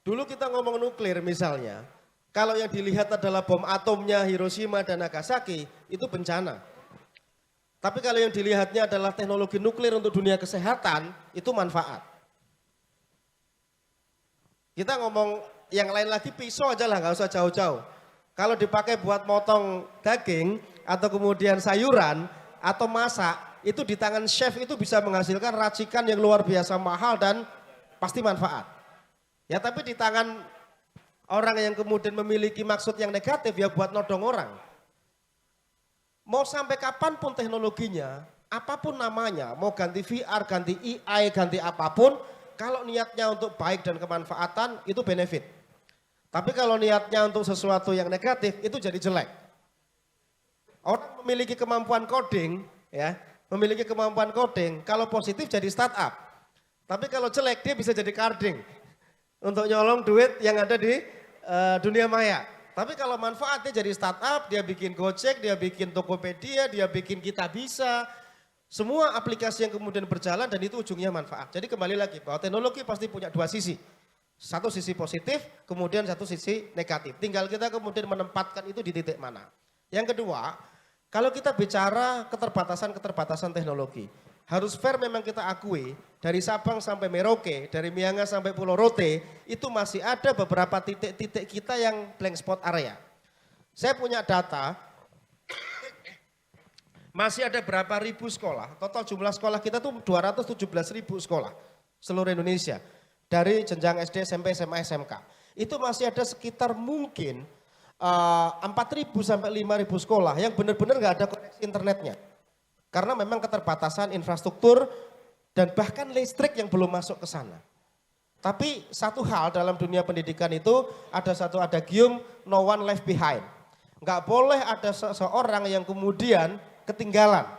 Dulu kita ngomong nuklir misalnya, kalau yang dilihat adalah bom atomnya Hiroshima dan Nagasaki, itu bencana. Tapi kalau yang dilihatnya adalah teknologi nuklir untuk dunia kesehatan, itu manfaat. Kita ngomong yang lain lagi, pisau aja lah, nggak usah jauh-jauh. Kalau dipakai buat motong daging, atau kemudian sayuran, atau masak, itu di tangan chef itu bisa menghasilkan racikan yang luar biasa mahal dan pasti manfaat. Ya tapi di tangan orang yang kemudian memiliki maksud yang negatif ya buat nodong orang. Mau sampai kapanpun teknologinya, apapun namanya, mau ganti VR, ganti AI, ganti apapun, kalau niatnya untuk baik dan kemanfaatan itu benefit. Tapi kalau niatnya untuk sesuatu yang negatif itu jadi jelek. Orang memiliki kemampuan coding, ya, memiliki kemampuan coding, kalau positif jadi startup. Tapi kalau jelek dia bisa jadi carding untuk nyolong duit yang ada di dunia maya. Tapi kalau manfaatnya jadi startup, dia bikin Gojek, dia bikin Tokopedia, dia bikin Kita Bisa. Semua aplikasi yang kemudian berjalan dan itu ujungnya manfaat. Jadi kembali lagi bahwa teknologi pasti punya dua sisi. Satu sisi positif, kemudian satu sisi negatif. Tinggal kita kemudian menempatkan itu di titik mana. Yang kedua, kalau kita bicara keterbatasan-keterbatasan teknologi, harus fair memang kita akui, dari Sabang sampai Merauke, dari Miangas sampai Pulau Rote, itu masih ada beberapa titik-titik kita yang blank spot area. Saya punya data, masih ada berapa ribu sekolah, total jumlah sekolah kita tuh 217.000 sekolah seluruh Indonesia. Dari jenjang SD, SMP, SMA, SMK. Itu masih ada sekitar mungkin 4.000 sampai 5.000 sekolah yang benar-benar nggak ada koneksi internetnya. Karena memang keterbatasan infrastruktur dan bahkan listrik yang belum masuk ke sana. Tapi satu hal dalam dunia pendidikan itu ada satu adagium no one left behind. Nggak boleh ada seseorang yang kemudian ketinggalan.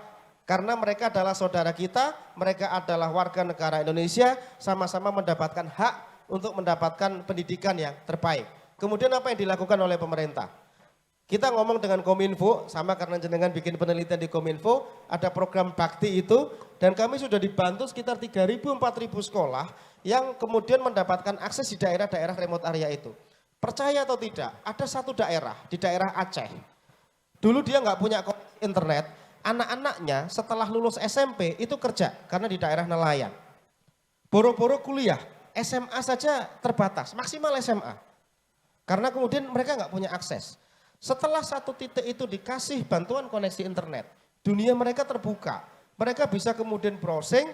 Karena mereka adalah saudara kita, mereka adalah warga negara Indonesia, sama-sama mendapatkan hak untuk mendapatkan pendidikan yang terbaik. Kemudian apa yang dilakukan oleh pemerintah? Kita ngomong dengan Kominfo, sama karena jenengan bikin penelitian di Kominfo, ada program bakti itu, dan kami sudah dibantu sekitar 3.000-4.000 sekolah yang kemudian mendapatkan akses di daerah-daerah remote area itu. Percaya atau tidak, ada satu daerah, di daerah Aceh. Dulu dia nggak punya internet, anak-anaknya setelah lulus SMP itu kerja karena di daerah nelayan. Boro-boro kuliah, SMA saja terbatas, maksimal SMA. Karena kemudian mereka nggak punya akses. Setelah satu titik itu dikasih bantuan koneksi internet, dunia mereka terbuka. Mereka bisa kemudian browsing,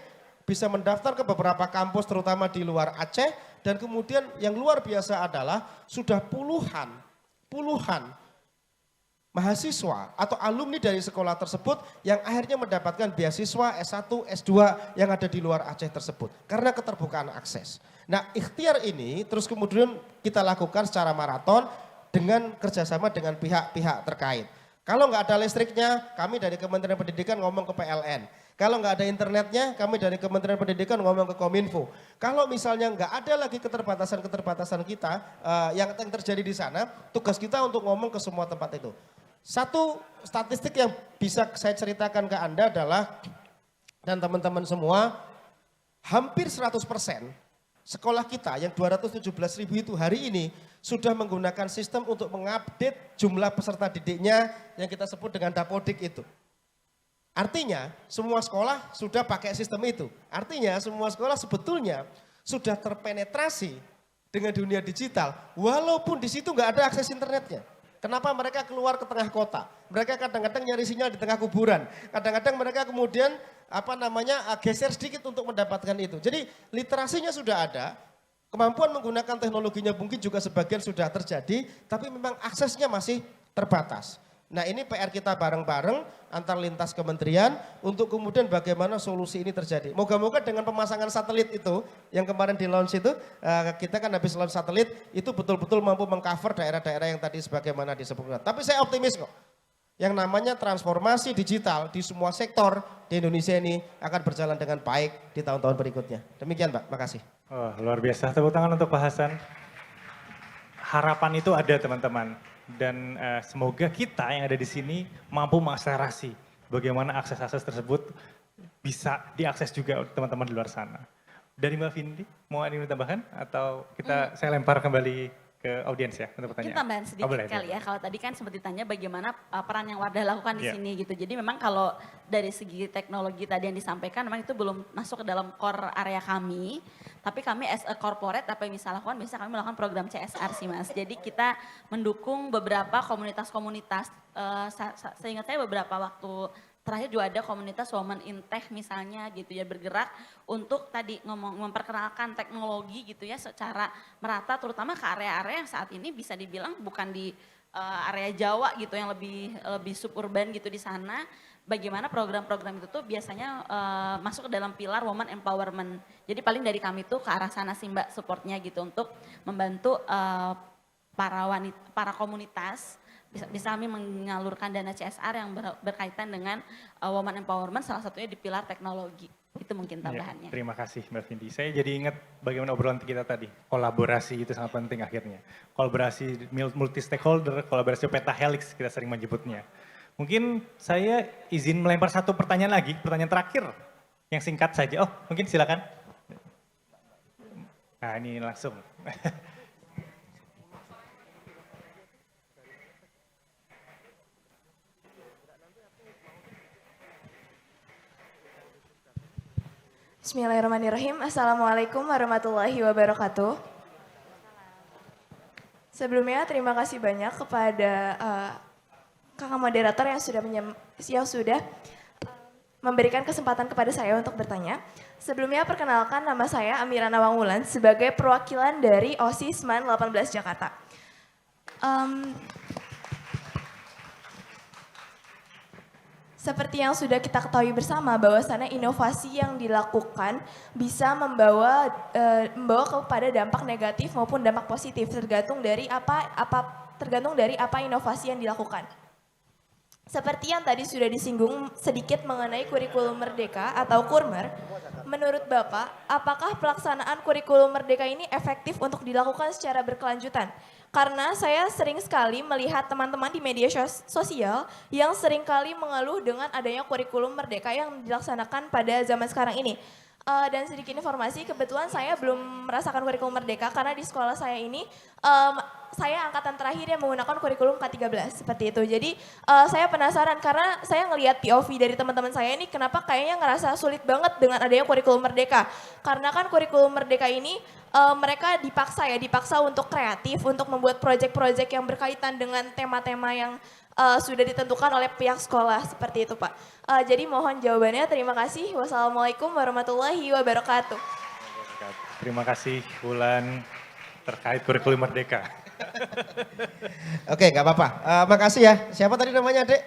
bisa mendaftar ke beberapa kampus terutama di luar Aceh. Dan kemudian yang luar biasa adalah sudah puluhan mahasiswa atau alumni dari sekolah tersebut yang akhirnya mendapatkan beasiswa S1, S2 yang ada di luar Aceh tersebut. Karena keterbukaan akses. Nah ikhtiar ini terus kemudian kita lakukan secara maraton dengan kerjasama dengan pihak-pihak terkait. Kalau nggak ada listriknya, kami dari Kementerian Pendidikan ngomong ke PLN. Kalau nggak ada internetnya, kami dari Kementerian Pendidikan ngomong ke Kominfo. Kalau misalnya nggak ada lagi keterbatasan-keterbatasan kita yang terjadi di sana, tugas kita untuk ngomong ke semua tempat itu. Satu statistik yang bisa saya ceritakan ke Anda adalah, dan teman-teman semua, hampir 100% sekolah kita yang 217.000 itu hari ini sudah menggunakan sistem untuk mengupdate jumlah peserta didiknya yang kita sebut dengan Dapodik itu. Artinya semua sekolah sudah pakai sistem itu. Artinya semua sekolah sebetulnya sudah terpenetrasi dengan dunia digital walaupun di situ nggak ada akses internetnya. Kenapa mereka keluar ke tengah kota? Mereka kadang-kadang nyari sinyal di tengah kuburan. Kadang-kadang mereka kemudian geser sedikit untuk mendapatkan itu. Jadi literasinya sudah ada, kemampuan menggunakan teknologinya mungkin juga sebagian sudah terjadi, tapi memang aksesnya masih terbatas. Nah ini PR kita bareng-bareng antar lintas kementerian untuk kemudian bagaimana solusi ini terjadi. Moga-moga dengan pemasangan satelit itu yang kemarin di launch itu, kita kan habis launch satelit itu betul-betul mampu mengcover daerah-daerah yang tadi sebagaimana disebutkan. Tapi saya optimis kok. Yang namanya transformasi digital di semua sektor di Indonesia ini akan berjalan dengan baik di tahun-tahun berikutnya. Demikian Mbak, makasih. Oh, luar biasa, tepuk tangan untuk Pak Hasan. harapan itu ada teman-teman. Dan semoga kita yang ada di sini mampu mengakselerasi bagaimana akses-akses tersebut bisa diakses juga oleh teman-teman di luar sana. Dari Mbak Vindi, mau ada yang ditambahkan? Atau saya lempar kembali ke audiens ya untuk pertanyaan? Mungkin tambahan sedikit kali ya, kalau tadi kan sempat ditanya bagaimana peran yang Wardah lakukan di sini gitu. Jadi memang kalau dari segi teknologi tadi yang disampaikan memang itu belum masuk ke dalam core area kami. Tapi kami as a corporate apa yang bisa lakukan, biasanya kami melakukan program CSR sih Mas. Jadi kita mendukung beberapa komunitas-komunitas, seingat saya beberapa waktu terakhir juga ada komunitas Women in Tech misalnya gitu ya, bergerak untuk tadi memperkenalkan teknologi gitu ya secara merata terutama ke area-area yang saat ini bisa dibilang bukan di area Jawa gitu yang lebih suburban gitu di sana. Bagaimana program-program itu tuh biasanya masuk ke dalam pilar woman empowerment. Jadi paling dari kami tuh ke arah sana sih Mbak supportnya gitu untuk membantu para komunitas bisa kami menyalurkan dana CSR yang berkaitan dengan woman empowerment, salah satunya di pilar teknologi. Itu mungkin tambahannya. Ya, terima kasih Mbak Vindi. Saya jadi ingat bagaimana obrolan kita tadi. Kolaborasi itu sangat penting akhirnya. Kolaborasi multi stakeholder, kolaborasi pentahelix kita sering menyebutnya. Mungkin saya izin melempar satu pertanyaan lagi, pertanyaan terakhir yang singkat saja. Oh, mungkin silakan. Nah, ini langsung. Bismillahirrahmanirrahim. Assalamualaikum warahmatullahi wabarakatuh. Sebelumnya terima kasih banyak kepada kakak moderator yang sudah memberikan kesempatan kepada saya untuk bertanya. Sebelumnya perkenalkan, nama saya Amira Nawangwulan sebagai perwakilan dari OSIS MAN 18 Jakarta. Seperti yang sudah kita ketahui bersama bahwasannya inovasi yang dilakukan bisa membawa kepada dampak negatif maupun dampak positif tergantung dari apa inovasi yang dilakukan. Seperti yang tadi sudah disinggung sedikit mengenai kurikulum merdeka atau Kurmer, menurut Bapak, apakah pelaksanaan kurikulum merdeka ini efektif untuk dilakukan secara berkelanjutan? Karena saya sering sekali melihat teman-teman di media sosial yang sering kali mengeluh dengan adanya kurikulum merdeka yang dilaksanakan pada zaman sekarang ini. Dan sedikit informasi, kebetulan saya belum merasakan kurikulum merdeka karena di sekolah saya ini saya angkatan terakhir yang menggunakan kurikulum K13 seperti itu. Jadi saya penasaran karena saya ngelihat POV dari teman-teman saya ini kenapa kayaknya ngerasa sulit banget dengan adanya kurikulum merdeka. Karena kan kurikulum merdeka ini mereka dipaksa untuk kreatif, untuk membuat proyek-proyek yang berkaitan dengan tema-tema yang sudah ditentukan oleh pihak sekolah seperti itu Pak. Jadi mohon jawabannya, terima kasih. Wassalamualaikum warahmatullahi wabarakatuh. Terima kasih Wulan terkait kurikulum merdeka. Oke, nggak apa-apa. Makasih ya. Siapa tadi namanya, Dek?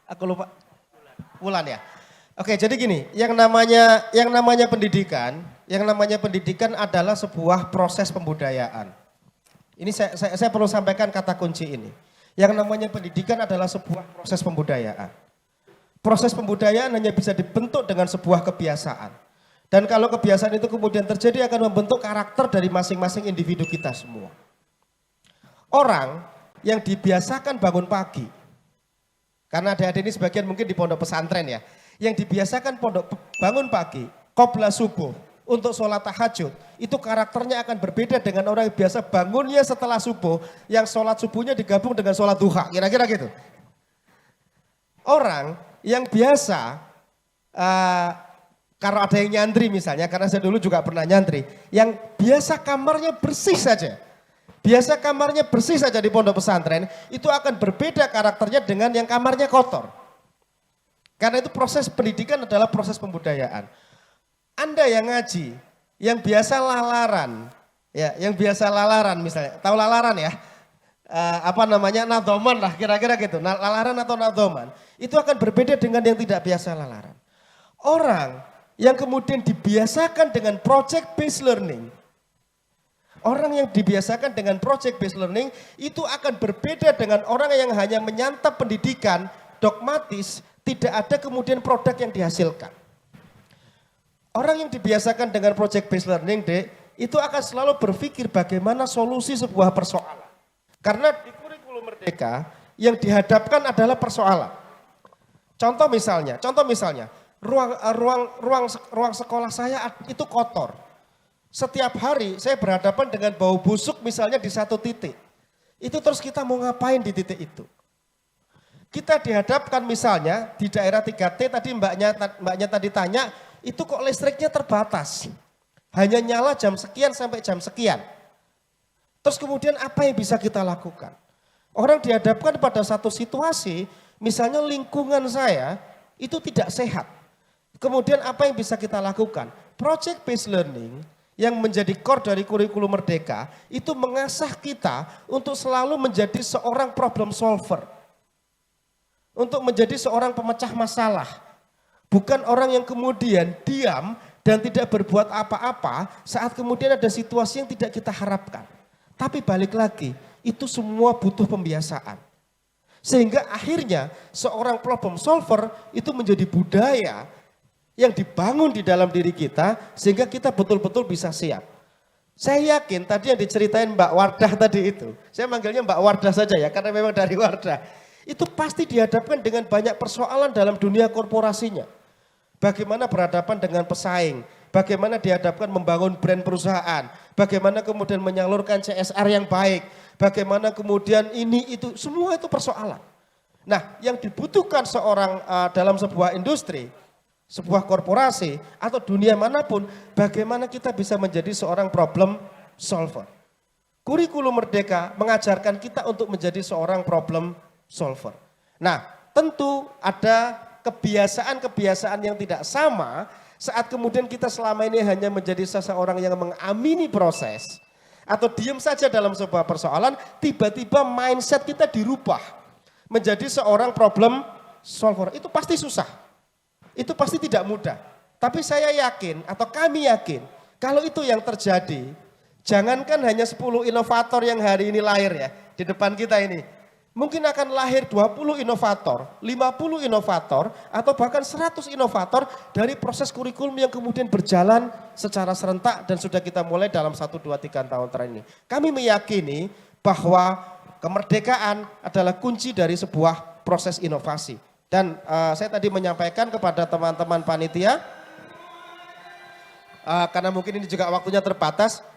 Aku lupa. Wulan ya. Oke, jadi gini, yang namanya pendidikan adalah sebuah proses pembudayaan. Ini saya perlu sampaikan kata kunci ini. Yang namanya pendidikan adalah sebuah proses pembudayaan. Proses pembudayaan hanya bisa dibentuk dengan sebuah kebiasaan. Dan kalau kebiasaan itu kemudian terjadi akan membentuk karakter dari masing-masing individu kita semua. Orang yang dibiasakan bangun pagi, karena adik-adik ini sebagian mungkin di pondok pesantren ya, yang dibiasakan bangun pagi, qobla subuh, untuk sholat tahajud, itu karakternya akan berbeda dengan orang yang biasa bangunnya setelah subuh, yang sholat subuhnya digabung dengan sholat duha, kira-kira gitu. Orang yang biasa, kalau ada yang nyantri misalnya, karena saya dulu juga pernah nyantri, yang biasa kamarnya bersih saja, di pondok pesantren, itu akan berbeda karakternya dengan yang kamarnya kotor. Karena itu proses pendidikan adalah proses pembudayaan. Anda yang ngaji, yang biasa lalaran, ya, misalnya, tahu lalaran ya? Nadhoman lah, kira-kira gitu. Lalaran atau nadhoman, itu akan berbeda dengan yang tidak biasa lalaran. Orang yang kemudian dibiasakan dengan project based learning, itu akan berbeda dengan orang yang hanya menyantap pendidikan dogmatis, tidak ada kemudian produk yang dihasilkan. Orang yang dibiasakan dengan project based learning, Dek, itu akan selalu berpikir bagaimana solusi sebuah persoalan. Karena di kurikulum Merdeka yang dihadapkan adalah persoalan. Contoh misalnya, ruang sekolah saya itu kotor. Setiap hari saya berhadapan dengan bau busuk misalnya di satu titik. Itu terus kita mau ngapain di titik itu? Kita dihadapkan misalnya di daerah 3T tadi mbaknya tadi tanya, itu kok listriknya terbatas. Hanya nyala jam sekian sampai jam sekian. Terus kemudian apa yang bisa kita lakukan? Orang dihadapkan pada satu situasi, misalnya lingkungan saya itu tidak sehat. Kemudian apa yang bisa kita lakukan? Project based learning yang menjadi core dari kurikulum Merdeka itu mengasah kita untuk selalu menjadi seorang problem solver. Untuk menjadi seorang pemecah masalah. Bukan orang yang kemudian diam dan tidak berbuat apa-apa saat kemudian ada situasi yang tidak kita harapkan. Tapi balik lagi, itu semua butuh pembiasaan. Sehingga akhirnya seorang problem solver itu menjadi budaya yang dibangun di dalam diri kita sehingga kita betul-betul bisa siap. Saya yakin tadi yang diceritain Mbak Wardah tadi itu, saya manggilnya Mbak Wardah saja ya karena memang dari Wardah. Itu pasti dihadapkan dengan banyak persoalan dalam dunia korporasinya. Bagaimana berhadapan dengan pesaing, bagaimana dihadapkan membangun brand perusahaan, bagaimana kemudian menyalurkan CSR yang baik, bagaimana kemudian ini itu, semua itu persoalan. Nah yang dibutuhkan seorang dalam sebuah industri, sebuah korporasi atau dunia manapun, bagaimana kita bisa menjadi seorang problem solver. Kurikulum Merdeka mengajarkan kita untuk menjadi seorang problem solver. Nah tentu ada kebiasaan-kebiasaan yang tidak sama saat kemudian kita selama ini hanya menjadi seseorang yang mengamini proses atau diam saja dalam sebuah persoalan, tiba-tiba mindset kita dirubah menjadi seorang problem solver. Itu pasti susah, itu pasti tidak mudah. Tapi saya yakin atau kami yakin kalau itu yang terjadi, jangankan hanya 10 inovator yang hari ini lahir ya di depan kita ini. Mungkin akan lahir 20 inovator, 50 inovator, atau bahkan 100 inovator dari proses kurikulum yang kemudian berjalan secara serentak dan sudah kita mulai dalam 1, 2, 3 tahun terakhir ini. Kami meyakini bahwa kemerdekaan adalah kunci dari sebuah proses inovasi. Dan saya tadi menyampaikan kepada teman-teman panitia, karena mungkin ini juga waktunya terbatas,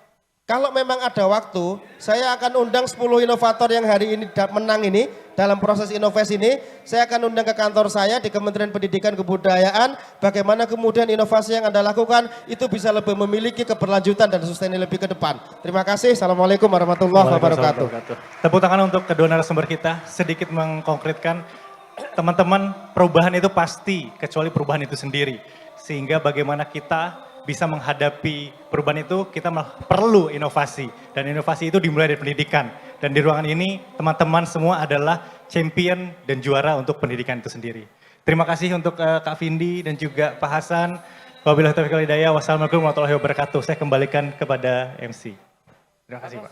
kalau memang ada waktu, saya akan undang 10 inovator yang hari ini menang ini, dalam proses inovasi ini, saya akan undang ke kantor saya di Kementerian Pendidikan Kebudayaan, bagaimana kemudian inovasi yang Anda lakukan, itu bisa lebih memiliki keberlanjutan dan sustainability lebih ke depan. Terima kasih, Assalamualaikum warahmatullahi wabarakatuh. Tepuk tangan untuk kedua narasumber kita, sedikit mengkonkretkan, teman-teman perubahan itu pasti, kecuali perubahan itu sendiri. Sehingga bagaimana kita bisa menghadapi perubahan itu, kita perlu inovasi. Dan inovasi itu dimulai dari pendidikan. Dan di ruangan ini teman-teman semua adalah champion dan juara untuk pendidikan itu sendiri. Terima kasih untuk Kak Vindi dan juga Pak Hasan. Wabillahi taufiq wal hidayah. Wassalamualaikum warahmatullahi wabarakatuh. Saya kembalikan kepada MC. Terima kasih Pak.